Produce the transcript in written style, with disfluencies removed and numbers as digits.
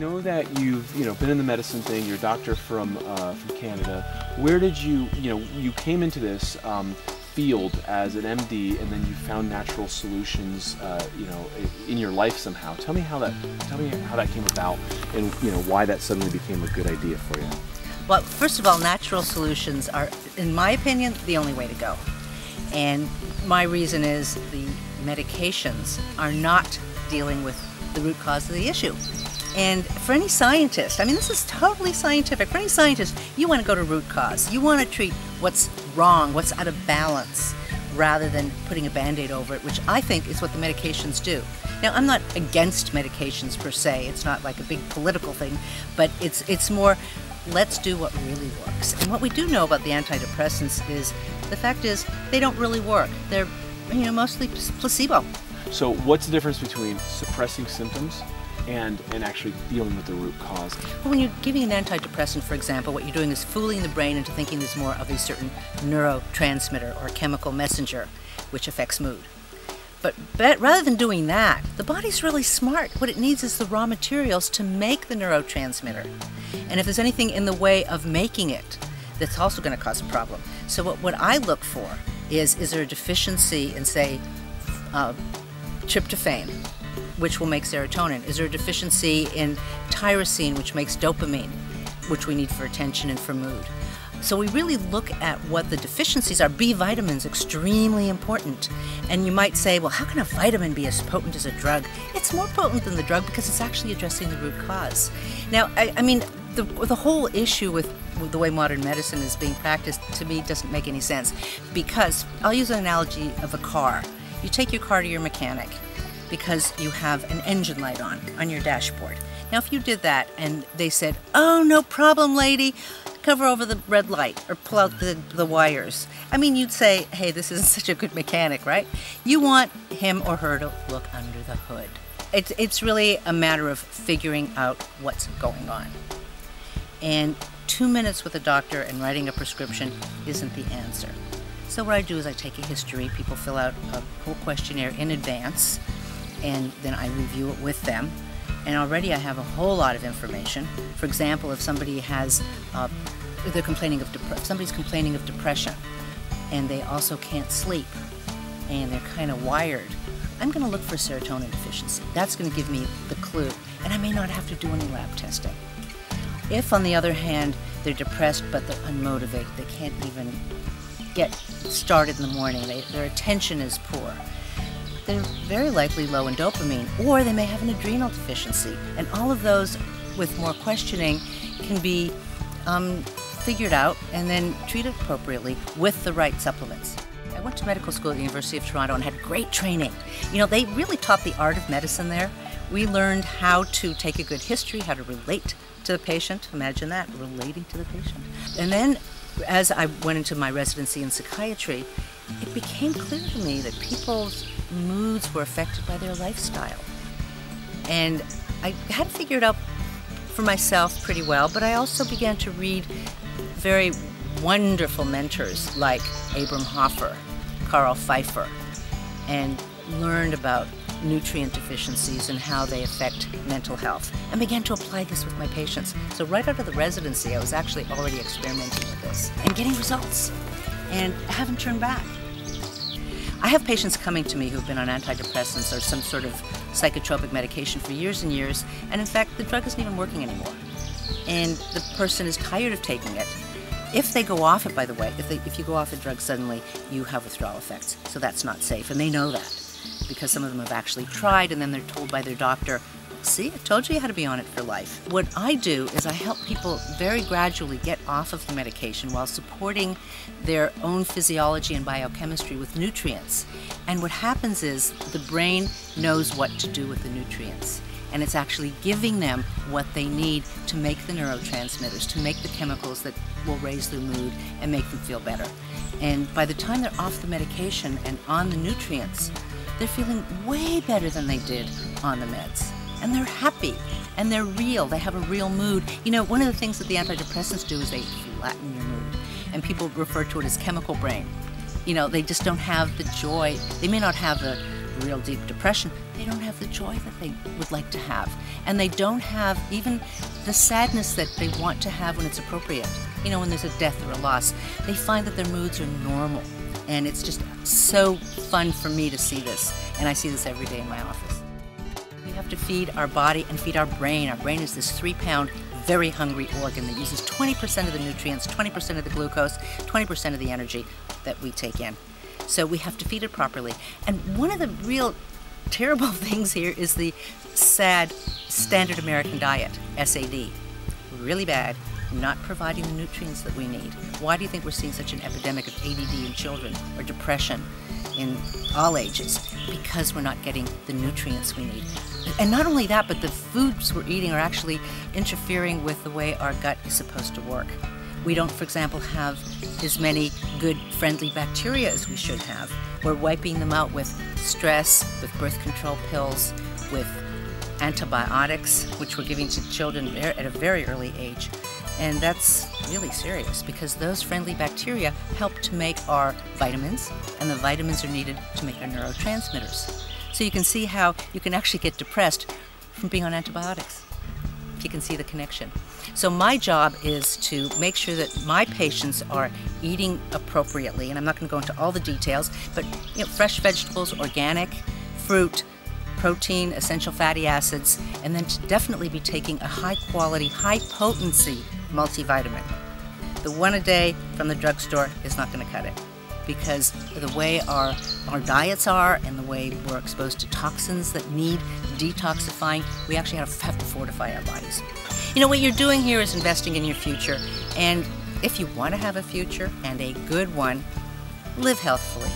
know that you've been in the medicine thing. You're a doctor from Canada. Where did you came into this field as an MD, and then you found natural solutions in your life somehow. Tell me how that came about, and why that suddenly became a good idea for you. Well, first of all, natural solutions are, in my opinion, the only way to go. And my reason is the medications are not dealing with the root cause of the issue. And for any scientist, I mean, this is totally scientific. For any scientist, you want to go to root cause. You want to treat what's wrong, what's out of balance, rather than putting a Band-Aid over it, which I think is what the medications do. Now, I'm not against medications per se. It's not like a big political thing, but it's more, let's do what really works. And what we do know about the antidepressants is, the fact is, they don't really work. They're, mostly placebo. So what's the difference between suppressing symptoms and actually dealing with the root cause? Well, when you're giving an antidepressant, for example, what you're doing is fooling the brain into thinking there's more of a certain neurotransmitter or chemical messenger which affects mood. But rather than doing that, the body's really smart. What it needs is the raw materials to make the neurotransmitter. And if there's anything in the way of making it, that's also going to cause a problem. So what I look for is there a deficiency in, say, tryptophan, which will make serotonin? Is there a deficiency in tyrosine, which makes dopamine, which we need for attention and for mood? So we really look at what the deficiencies are. B vitamins, extremely important. And you might say, well, how can a vitamin be as potent as a drug? It's more potent than the drug because it's actually addressing the root cause. Now, I mean, the whole issue with the way modern medicine is being practiced, to me, doesn't make any sense. Because I'll use an analogy of a car. You take your car to your mechanic because you have an engine light on your dashboard. Now, if you did that and they said, oh, no problem, lady, cover over the red light or pull out the wires. I mean, you'd say, hey, this isn't such a good mechanic, right? You want him or her to look under the hood. It's really a matter of figuring out what's going on. And 2 minutes with a doctor and writing a prescription isn't the answer. So what I do is I take a history. People fill out a whole questionnaire in advance, and then I review it with them. And already I have a whole lot of information. For example, if somebody has, somebody's complaining of depression, and they also can't sleep, and they're kind of wired, I'm going to look for serotonin deficiency. That's going to give me the clue, and I may not have to do any lab testing. If, on the other hand, they're depressed but they're unmotivated, they can't even get started in the morning, their attention is poor, they're very likely low in dopamine, or they may have an adrenal deficiency. And all of those, with more questioning, can be figured out and then treated appropriately with the right supplements. I went to medical school at the University of Toronto and had great training. They really taught the art of medicine there. We learned how to take a good history, how to relate to the patient. Imagine that, relating to the patient. And then, as I went into my residency in psychiatry, it became clear to me that people's moods were affected by their lifestyle. And I had to figure it out for myself pretty well, but I also began to read very wonderful mentors like Abram Hoffer, Carl Pfeiffer, and learned about nutrient deficiencies and how they affect mental health, and began to apply this with my patients. So right out of the residency, I was actually already experimenting with this and getting results, and I haven't turned back. I have patients coming to me who've been on antidepressants or some sort of psychotropic medication for years and years, and in fact, the drug isn't even working anymore. And the person is tired of taking it. If they go off it, by the way, if you go off a drug suddenly, you have withdrawal effects. So that's not safe, and they know that because some of them have actually tried, and then they're told by their doctor, see, I told you how to be on it for life. What I do is I help people very gradually get off of the medication while supporting their own physiology and biochemistry with nutrients. And what happens is the brain knows what to do with the nutrients. And it's actually giving them what they need to make the neurotransmitters, to make the chemicals that will raise their mood and make them feel better. And by the time they're off the medication and on the nutrients, they're feeling way better than they did on the meds. And they're happy, and they're real, they have a real mood. One of the things that the antidepressants do is they flatten your mood, and people refer to it as chemical brain. They just don't have the joy. They may not have the real deep depression, they don't have the joy that they would like to have. And they don't have even the sadness that they want to have when it's appropriate. You know, when there's a death or a loss, they find that their moods are normal. And it's just so fun for me to see this. And I see this every day in my office. We have to feed our body and feed our brain. Our brain is this 3-pound, very hungry organ that uses 20% of the nutrients, 20% of the glucose, 20% of the energy that we take in. So we have to feed it properly. And one of the real terrible things here is the sad standard American diet, SAD. Really bad, not providing the nutrients that we need. Why do you think we're seeing such an epidemic of ADD in children or depression in all ages? Because we're not getting the nutrients we need. And not only that, but the foods we're eating are actually interfering with the way our gut is supposed to work. We don't, for example, have as many good friendly bacteria as we should have. We're wiping them out with stress, with birth control pills, with antibiotics, which we're giving to children at a very early age. And that's really serious because those friendly bacteria help to make our vitamins, and the vitamins are needed to make our neurotransmitters. So you can see how you can actually get depressed from being on antibiotics, if you can see the connection. So my job is to make sure that my patients are eating appropriately, and I'm not going to go into all the details, but fresh vegetables, organic, fruit, protein, essential fatty acids, and then to definitely be taking a high-quality, high-potency multivitamin. The one a day from the drugstore is not going to cut it, because the way our diets are and the way we're exposed to toxins that need detoxifying, we actually have to fortify our bodies. You know, what you're doing here is investing in your future, and if you want to have a future, and a good one, live healthfully.